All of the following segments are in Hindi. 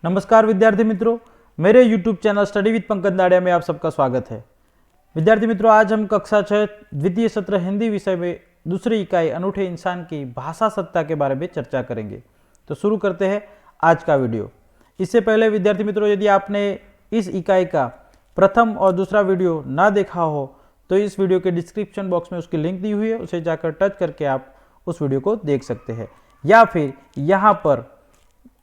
नमस्कार विद्यार्थी मित्रों, मेरे YouTube channel study with Pankaj Dadiya में आप सबका स्वागत है। विद्यार्थी मित्रों, आज हम कक्षा 6 द्वितीय सत्र हिंदी विषय में दूसरी इकाई अनूठे इंसान की भाषा सत्ता के बारे में चर्चा करेंगे। तो शुरू करते हैं आज का वीडियो। इससे पहले विद्यार्थी मित्रों, यदि आपने इस इकाई का प्रथम और दूसरा वीडियो ना देखा हो तो इस वीडियो के डिस्क्रिप्शन बॉक्स में उसकी लिंक दी हुई है, उसे जाकर टच करके आप उस वीडियो को देख सकते हैं, या फिर यहाँ पर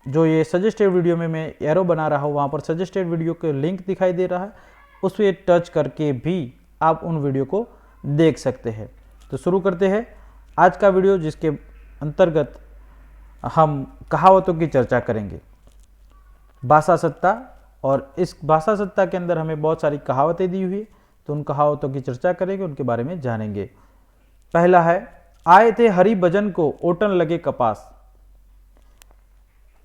जो ये सजेस्टेड वीडियो में मैं एरो बना रहा हूँ वहाँ पर सजेस्टेड वीडियो के लिंक दिखाई दे रहा है, उस पर टच करके भी आप उन वीडियो को देख सकते हैं। तो शुरू करते हैं आज का वीडियो, जिसके अंतर्गत हम कहावतों की चर्चा करेंगे, भाषा सत्ता। और इस भाषा सत्ता के अंदर हमें बहुत सारी कहावतें दी हुई है, तो उन कहावतों की चर्चा करेंगे, उनके बारे में जानेंगे। पहला है, आए थे हरि भजन को ओटन लगे कपास।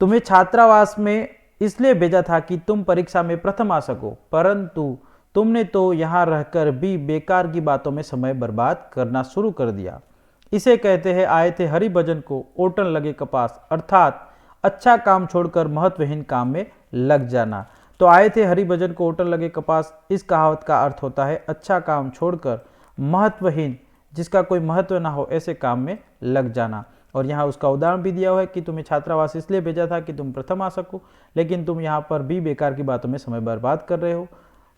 तुम्हें छात्रावास में इसलिए भेजा था कि तुम परीक्षा में प्रथम आ सको, परंतु तुमने तो यहां रहकर भी बेकार की बातों में समय बर्बाद करना शुरू कर दिया। इसे कहते हैं आए थे हरि भजन को ओटन लगे कपास, अर्थात अच्छा काम छोड़कर महत्वहीन काम में लग जाना। तो आए थे हरि भजन को ओटन लगे कपास, इस कहावत का अर्थ होता है अच्छा काम छोड़कर महत्वहीन, जिसका कोई महत्व ना हो, ऐसे काम में लग जाना। और यहाँ उसका उदाहरण भी दिया हुआ है कि तुम्हें छात्रावास इसलिए भेजा था कि तुम प्रथम आ सको, लेकिन तुम यहाँ पर भी बेकार की बातों में समय बर्बाद कर रहे हो।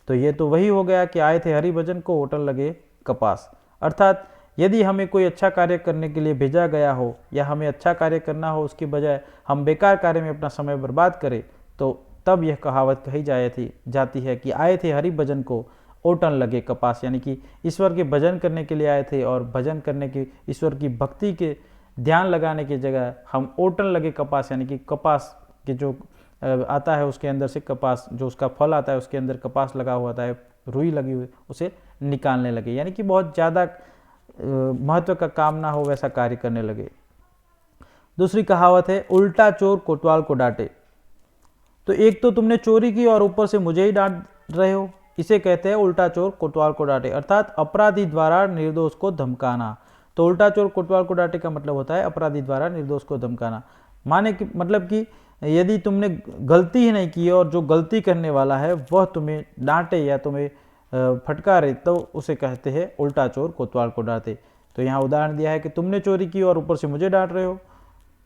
तो ये तो वही हो गया कि आए थे हरि भजन को ओटन लगे कपास, अर्थात यदि हमें कोई अच्छा कार्य करने के लिए भेजा गया हो या हमें अच्छा कार्य करना हो, उसकी बजाय हम बेकार कार्य में अपना समय बर्बाद करें, तो तब यह कहावत कही जाती है कि आए थे हरि भजन को ओटन लगे कपास, यानी कि ईश्वर के भजन करने के लिए आए थे और भजन करने की, ईश्वर की भक्ति के ध्यान लगाने की जगह हम ओटन लगे कपास, यानी कि कपास के जो आता है उसके अंदर से कपास, जो उसका फल आता है उसके अंदर कपास लगा हुआ आता है, रुई लगी हुई, उसे निकालने लगे, यानी कि बहुत ज़्यादा महत्व का काम ना हो वैसा कार्य करने लगे। दूसरी कहावत है, उल्टा चोर कोतवाल को डांटे। तो एक तो तुमने चोरी की और ऊपर से मुझे ही डांट रहे हो, इसे कहते हैं उल्टा चोर कोतवाल को डांटे, अर्थात अपराधी द्वारा निर्दोष को धमकाना। तो उल्टा चोर कोतवाल को डांटे का मतलब होता है अपराधी द्वारा निर्दोष को धमकाना। माने कि मतलब कि यदि तुमने गलती ही नहीं की और जो गलती करने वाला है वह तुम्हें डांटे या तुम्हें फटकारे, तो उसे कहते हैं उल्टा चोर कोतवाल को डांटे। तो यहाँ उदाहरण दिया है कि तुमने चोरी की और ऊपर से मुझे डांट रहे हो,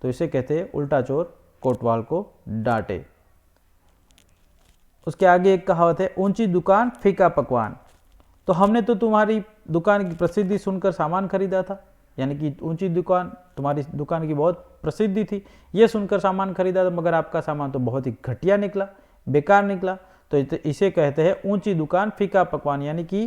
तो इसे कहते हैं उल्टा चोर कोतवाल को डांटे। उसके आगे एक कहावत है, ऊंची दुकान फीका पकवान। तो हमने तो तुम्हारी दुकान की प्रसिद्धि सुनकर सामान खरीदा था, यानी कि ऊंची दुकान, तुम्हारी दुकान की बहुत प्रसिद्धि थी, ये सुनकर सामान खरीदा था, मगर आपका सामान तो बहुत ही घटिया निकला, बेकार निकला। तो इसे कहते हैं ऊंची दुकान फीका पकवान, यानी कि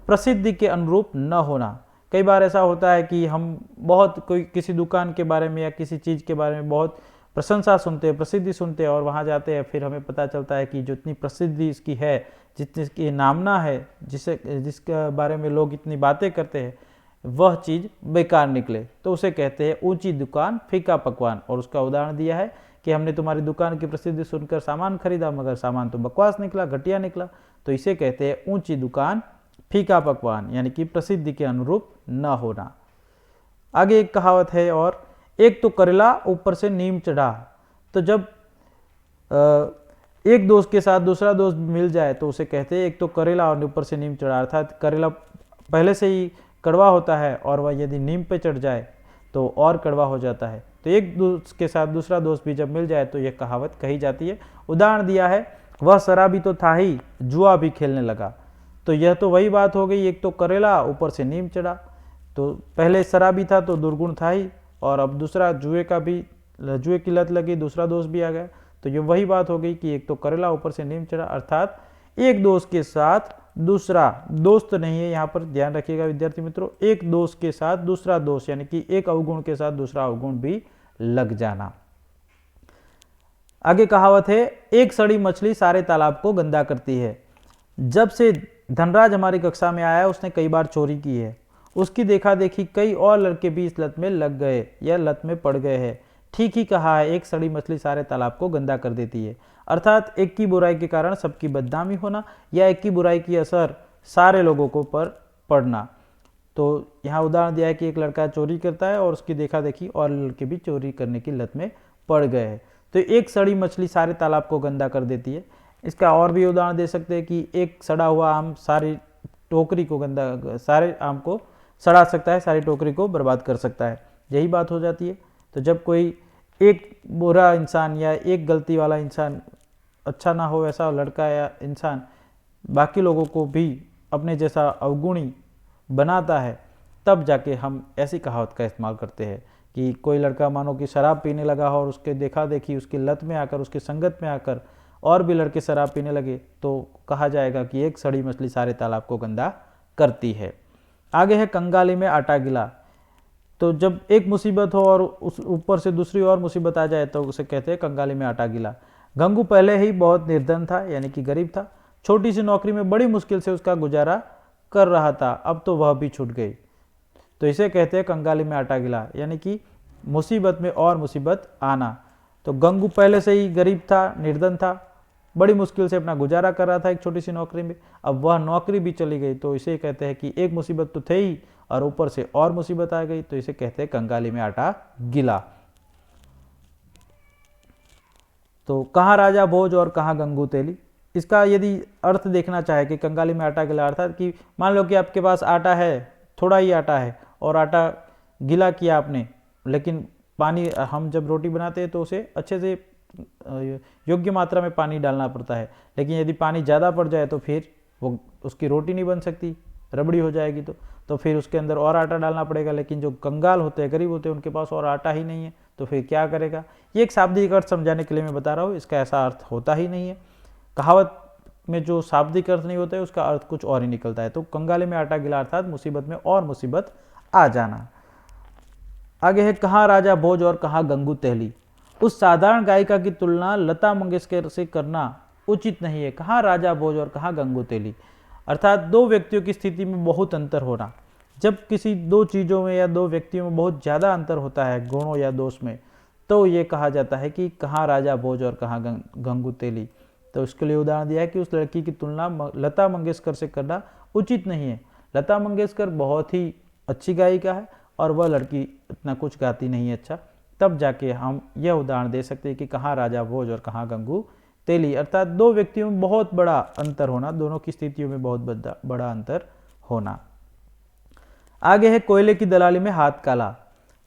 प्रसिद्धि के अनुरूप न होना। कई बार ऐसा होता है कि हम बहुत कोई किसी दुकान के बारे में या किसी चीज़ के बारे में बहुत प्रशंसा सुनते हैं, प्रसिद्धि सुनते हैं, और वहाँ जाते हैं, फिर हमें पता चलता है कि जितनी प्रसिद्धि इसकी है, जितनी इसकी नामना है, जिसके बारे में लोग इतनी बातें करते हैं, वह चीज़ बेकार निकले, तो उसे कहते हैं ऊंची दुकान फीका पकवान। और उसका उदाहरण दिया है कि हमने तुम्हारी दुकान की प्रसिद्धि सुनकर सामान खरीदा, मगर सामान तो बकवास निकला, घटिया निकला, तो इसे कहते हैं ऊंची दुकान फीका पकवान, यानी कि प्रसिद्धि के अनुरूप न होना। आगे एक कहावत है, और एक तो करेला ऊपर से नीम चढ़ा। तो जब एक दोस्त के साथ दूसरा दोस्त मिल जाए तो उसे कहते हैं एक तो करेला और ऊपर से नीम चढ़ा, अर्थात करेला पहले से ही कड़वा होता है और वह यदि नीम पे चढ़ जाए तो और कड़वा हो जाता है। तो एक दोस्त के साथ दूसरा दोस्त भी जब मिल जाए तो यह कहावत कही जाती है। उदाहरण दिया है, वह शराबी तो था ही, जुआ भी खेलने लगा। तो यह तो वही बात हो गई, एक तो करेला ऊपर से नीम चढ़ा। तो पहले शराबी था तो दुर्गुण था ही, और अब दूसरा जुए की लत लगी, दूसरा दोस्त भी आ गया। तो ये वही बात हो गई कि एक तो करेला ऊपर से नीम चढ़ा, अर्थात एक दोस्त के साथ दूसरा दोस्त नहीं है, यहाँ पर ध्यान रखिएगा विद्यार्थी मित्रों, एक दोस्त के साथ दूसरा दोस्त, यानी कि एक अवगुण के साथ दूसरा अवगुण भी लग जाना। आगे कहावत है, एक सड़ी मछली सारे तालाब को गंदा करती है। जब से धनराज हमारी कक्षा में आया, उसने कई बार चोरी की है, उसकी देखा देखी कई और लड़के भी इस लत में लग गए या लत में पड़ गए हैं। ठीक ही कहा है, एक सड़ी मछली सारे तालाब को गंदा कर देती है, अर्थात एक की बुराई के कारण सबकी बदनामी होना या एक की बुराई की असर सारे लोगों को पर पड़ना। तो यहाँ उदाहरण दिया है कि एक लड़का चोरी करता है और उसकी देखा देखी और लड़के भी चोरी करने की लत में पड़ गए हैं। तो एक सड़ी मछली सारे तालाब को गंदा कर देती है। इसका और भी उदाहरण दे सकते हैं कि एक सड़ा हुआ आम सारी टोकरी को गंदा, सारे आम को सड़ा सकता है, सारी टोकरी को बर्बाद कर सकता है। यही बात हो जाती है। तो जब कोई एक बुरा इंसान या एक गलती वाला इंसान, अच्छा ना हो ऐसा लड़का या इंसान, बाकी लोगों को भी अपने जैसा अवगुणी बनाता है, तब जाके हम ऐसी कहावत का इस्तेमाल करते हैं कि कोई लड़का मानो कि शराब पीने लगा हो और उसके देखा देखी उसकी लत में आकर, उसकी संगत में आकर और भी लड़के शराब पीने लगे, तो कहा जाएगा कि एक सड़ी मछली सारे तालाब को गंदा करती है। आगे है कंगाली में आटा गिला। तो जब एक मुसीबत हो और उस ऊपर से दूसरी और मुसीबत आ जाए तो उसे कहते हैं कंगाली में आटा गिला। गंगू पहले ही बहुत निर्धन था, यानी कि गरीब था। छोटी सी नौकरी में बड़ी मुश्किल से उसका गुजारा कर रहा था, अब तो वह भी छूट गई। तो इसे कहते हैं कंगाली में आटा गिला, यानी कि मुसीबत में और मुसीबत आना। तो गंगू पहले से ही गरीब था, निर्धन था, बड़ी मुश्किल से अपना गुजारा कर रहा था एक छोटी सी नौकरी में, अब वह नौकरी भी चली गई। तो इसे कहते हैं कि एक मुसीबत तो थे ही और ऊपर से और मुसीबत आ गई, तो इसे कहते हैं कंगाली में आटा गिला। तो कहाँ राजा भोज और कहाँ गंगू तेली। इसका यदि अर्थ देखना चाहे कि कंगाली में आटा गिला, अर्थात कि मान लो कि आपके पास आटा है, थोड़ा ही आटा है और आटा गीला किया आपने, लेकिन पानी, हम जब रोटी बनाते हैं तो उसे अच्छे से योग्य मात्रा में पानी डालना पड़ता है, लेकिन यदि पानी ज़्यादा पड़ जाए तो फिर वो उसकी रोटी नहीं बन सकती, रबड़ी हो जाएगी। तो फिर उसके अंदर और आटा डालना पड़ेगा। लेकिन जो कंगाल होते हैं, गरीब होते हैं, उनके पास और आटा ही नहीं है, तो फिर क्या करेगा। ये एक शाब्दिक अर्थ समझाने के लिए मैं बता रहा हूँ, इसका ऐसा अर्थ होता ही नहीं है। कहावत में जो शाब्दिक अर्थ नहीं होता है उसका अर्थ कुछ और ही निकलता है। तो कंगाले में आटा गिला अर्थात मुसीबत में और मुसीबत आ जाना। आगे है कहाँ राजा भोज और कहाँ गंगू तेली। उस साधारण गायिका की तुलना लता मंगेशकर से करना उचित नहीं है। कहाँ राजा भोज और कहाँ गंगू तेली, अर्थात दो व्यक्तियों की स्थिति में बहुत अंतर होना। जब किसी दो चीज़ों में या दो व्यक्तियों में बहुत ज़्यादा अंतर होता है गुणों या दोष में, तो ये कहा जाता है कि कहाँ राजा भोज और कहाँ गंगू तेली। तो उसके लिए उदाहरण दिया है कि उस लड़की की तुलना लता मंगेशकर से करना उचित नहीं है। लता मंगेशकर बहुत ही अच्छी गायिका है और वह लड़की इतना कुछ गाती नहीं है अच्छा। तब जाके हम यह उदाहरण दे सकते हैं कि कहाँ राजा भोज और कहाँ गंगू तेली, अर्थात दो व्यक्तियों में बहुत बड़ा अंतर होना, दोनों की स्थितियों में बहुत बड़ा अंतर होना। आगे है कोयले की दलाली में हाथ काला।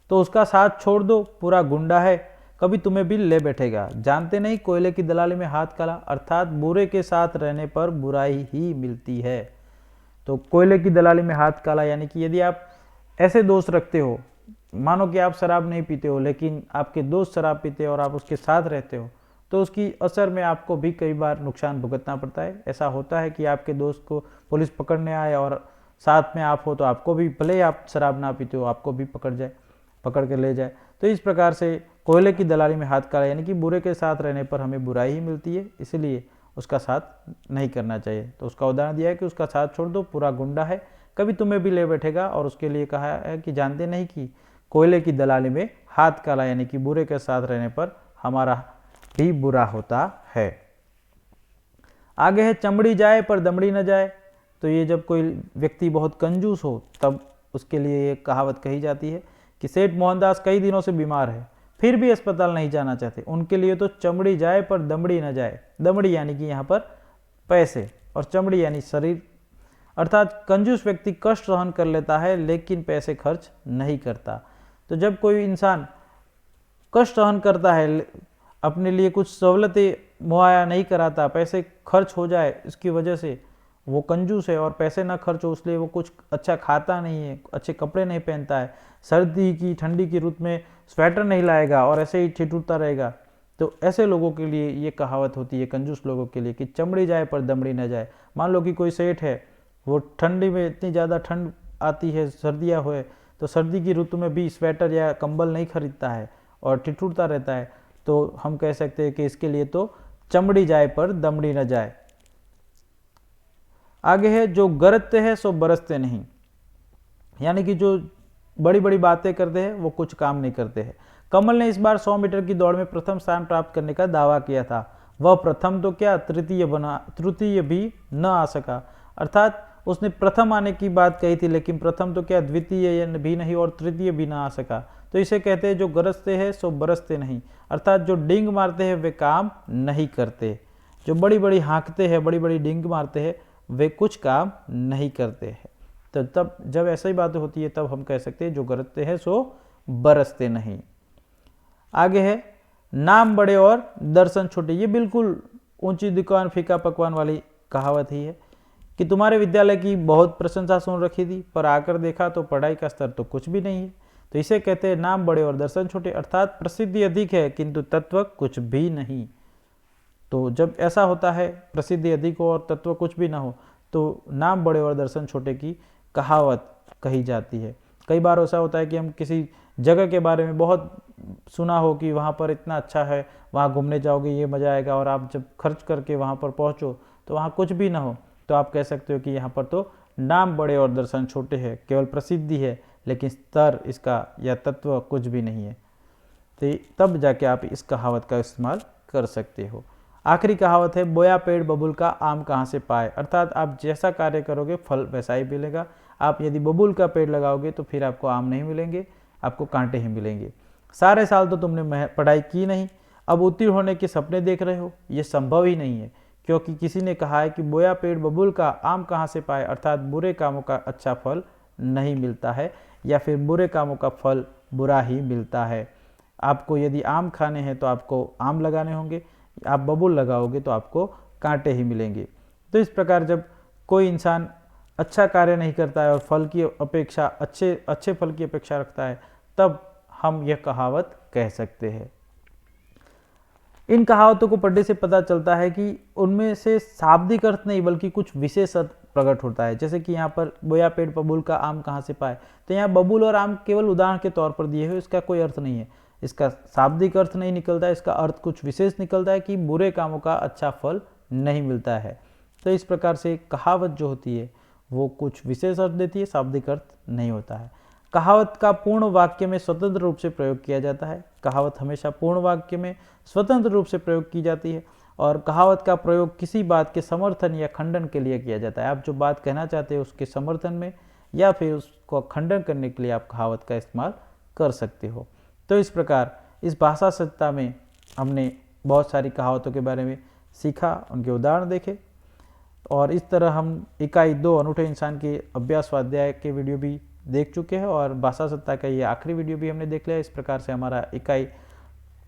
तो उसका साथ छोड़ दो, पूरा गुंडा है, कभी तुम्हें भी ले बैठेगा। जानते नहीं कोयले की दलाली में हाथ काला, अर्थात बुरे के साथ रहने पर बुराई ही मिलती है। तो कोयले की दलाली में हाथ काला, यानी कि यदि आप ऐसे दोस्त रखते हो, मानो कि आप शराब नहीं पीते हो लेकिन आपके दोस्त शराब पीते हैं और आप उसके साथ रहते हो, तो उसकी असर में आपको भी कई बार नुकसान भुगतना पड़ता है। ऐसा होता है कि आपके दोस्त को पुलिस पकड़ने आए और साथ में आप हो, तो आपको भी, भले आप शराब ना पीते हो, आपको भी पकड़ के ले जाए। तो इस प्रकार से कोयले की दलाली में हाथ काला, यानी कि बुरे के साथ रहने पर हमें बुराई ही मिलती है, इसलिए उसका साथ नहीं करना चाहिए। तो उसका उदाहरण दिया है कि उसका साथ छोड़ दो, पूरा गुंडा है, कभी तुम्हें भी ले बैठेगा। और उसके लिए कहा है कि जानते नहीं कि कोयले की दलाली में हाथ काला, यानी कि बुरे के साथ रहने पर हमारा भी बुरा होता है। आगे है चमड़ी जाए पर दमड़ी न जाए। तो ये जब कोई व्यक्ति बहुत कंजूस हो तब उसके लिए ये कहावत कही जाती है कि सेठ मोहनदास कई दिनों से बीमार है, फिर भी अस्पताल नहीं जाना चाहते, उनके लिए तो चमड़ी जाए पर दमड़ी न जाए। दमड़ी यानी कि यहाँ पर पैसे और चमड़ी यानी शरीर, अर्थात कंजूस व्यक्ति कष्ट सहन कर लेता है लेकिन पैसे खर्च नहीं करता। तो जब कोई इंसान कष्ट सहन करता है, अपने लिए कुछ सहूलतें मुहैया नहीं कराता, पैसे खर्च हो जाए इसकी वजह से वो कंजूस है, और पैसे ना खर्च हो इसलिए वो कुछ अच्छा खाता नहीं है, अच्छे कपड़े नहीं पहनता है, सर्दी की ठंडी की रुत में स्वेटर नहीं लाएगा और ऐसे ही ठिठुरता रहेगा। तो ऐसे लोगों के लिए ये कहावत होती है, कंजूस लोगों के लिए, कि चमड़ी जाए पर दमड़ी न जाए। मान लो कि कोई सेठ है, वो ठंडी में इतनी ज़्यादा ठंड आती है, सर्दियाँ हुए, तो सर्दी की ऋतु में भी स्वेटर या कंबल नहीं खरीदता है और ठिठुरता रहता है, तो हम कह सकते हैं कि इसके लिए तो चमड़ी जाए पर दमड़ी न जाए। आगे है जो गरजते हैं सो बरसते नहीं, यानी कि जो बड़ी बड़ी बातें करते हैं वो कुछ काम नहीं करते हैं। कमल ने इस बार 100 मीटर की दौड़ में प्रथम स्थान प्राप्त करने का दावा किया था, वह प्रथम तो क्या तृतीय बना, तृतीय भी न आ सका। अर्थात उसने प्रथम आने की बात कही थी, लेकिन प्रथम तो क्या द्वितीय भी नहीं और तृतीय भी ना आ सका। तो इसे कहते हैं जो गरजते हैं सो बरसते नहीं, अर्थात जो डींग मारते हैं वे काम नहीं करते, जो बड़ी बड़ी हाँकते हैं, बड़ी बड़ी डींग मारते हैं, वे कुछ काम नहीं करते हैं। तो तब जब ऐसा ही बात होती है तब हम कह सकते हैं जो गरजते हैं सो बरसते नहीं। आगे है नाम बड़े और दर्शन छोटे। ये बिल्कुल ऊंची दुकान फीका पकवान वाली कहावत ही है कि तुम्हारे विद्यालय की बहुत प्रशंसा सुन रखी थी, पर आकर देखा तो पढ़ाई का स्तर तो कुछ भी नहीं है। तो इसे कहते हैं नाम बड़े और दर्शन छोटे, अर्थात प्रसिद्धि अधिक है किंतु तत्व कुछ भी नहीं। तो जब ऐसा होता है, प्रसिद्धि अधिक हो और तत्व कुछ भी ना हो, तो नाम बड़े और दर्शन छोटे की कहावत कही जाती है। कई बार ऐसा होता है कि हम किसी जगह के बारे में बहुत सुना हो कि वहाँ पर इतना अच्छा है, वहाँ घूमने जाओगे ये मज़ा आएगा, और आप जब खर्च करके वहाँ पर पहुँचो तो वहाँ कुछ भी ना हो, तो आप कह सकते हो कि यहाँ पर तो नाम बड़े और दर्शन छोटे हैं, केवल प्रसिद्धि है लेकिन स्तर इसका या तत्व कुछ भी नहीं है। तो तब जाके आप इस कहावत का इस्तेमाल कर सकते हो। आखिरी कहावत है बोया पेड़ बबूल का आम कहाँ से पाए, अर्थात आप जैसा कार्य करोगे फल वैसा ही मिलेगा। आप यदि बबूल का पेड़ लगाओगे तो फिर आपको आम नहीं मिलेंगे, आपको कांटे ही मिलेंगे। सारे साल तो तुमने पढ़ाई की नहीं, अब उत्तीर्ण होने के सपने देख रहे हो, ये संभव ही नहीं है, क्योंकि किसी ने कहा है कि बोया पेड़ बबूल का आम कहाँ से पाए, अर्थात बुरे कामों का अच्छा फल नहीं मिलता है, या फिर बुरे कामों का फल बुरा ही मिलता है। आपको यदि आम खाने हैं तो आपको आम लगाने होंगे, आप बबूल लगाओगे तो आपको कांटे ही मिलेंगे। तो इस प्रकार जब कोई इंसान अच्छा कार्य नहीं करता है और फल की अपेक्षा अच्छे फल की अपेक्षा रखता है, तब हम यह कहावत कह सकते हैं। इन कहावतों को पढ़ने से पता चलता है कि उनमें से शाब्दिक अर्थ नहीं बल्कि कुछ विशेष अर्थ प्रकट होता है। जैसे कि यहाँ पर बोया पेड़ बबूल का आम कहाँ से पाए, तो यहाँ बबूल और आम केवल उदाहरण के तौर पर दिए हुए, इसका कोई अर्थ नहीं है, इसका शाब्दिक अर्थ नहीं निकलता है, इसका अर्थ कुछ विशेष निकलता है कि बुरे कामों का अच्छा फल नहीं मिलता है। तो इस प्रकार से कहावत जो होती है वो कुछ विशेष अर्थ देती है, शाब्दिक अर्थ नहीं होता है। कहावत का पूर्ण वाक्य में स्वतंत्र रूप से प्रयोग किया जाता है। कहावत हमेशा पूर्ण वाक्य में स्वतंत्र रूप से प्रयोग की जाती है, और कहावत का प्रयोग किसी बात के समर्थन या खंडन के लिए किया जाता है। आप जो बात कहना चाहते हैं उसके समर्थन में या फिर उसको खंडन करने के लिए आप कहावत का इस्तेमाल कर सकते हो। तो इस प्रकार इस भाषा सत्ता में हमने बहुत सारी कहावतों के बारे में सीखा, उनके उदाहरण देखे, और इस तरह हम इकाई 2 अनूठे इंसान के अभ्यास स्वाध्याय के वीडियो भी देख चुके हैं, और भाषा सत्ता का ये आखिरी वीडियो भी हमने देख लिया। इस प्रकार से हमारा इकाई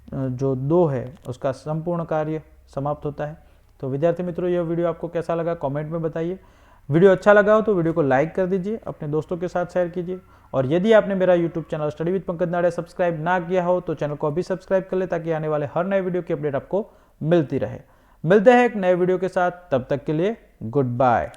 जो 2 है उसका संपूर्ण कार्य समाप्त होता है। तो विद्यार्थी मित्रों, यह वीडियो आपको कैसा लगा कमेंट में बताइए। वीडियो अच्छा लगा हो तो वीडियो को लाइक कर दीजिए, अपने दोस्तों के साथ शेयर कीजिए, और यदि आपने मेरा YouTube channel study with Pankaj Nade subscribe ना किया हो तो चैनल को अभी सब्सक्राइब कर ले, ताकि आने वाले हर नए वीडियो की अपडेट आपको मिलती रहे। मिलते हैं एक नए वीडियो के साथ, तब तक के लिए गुड बाय।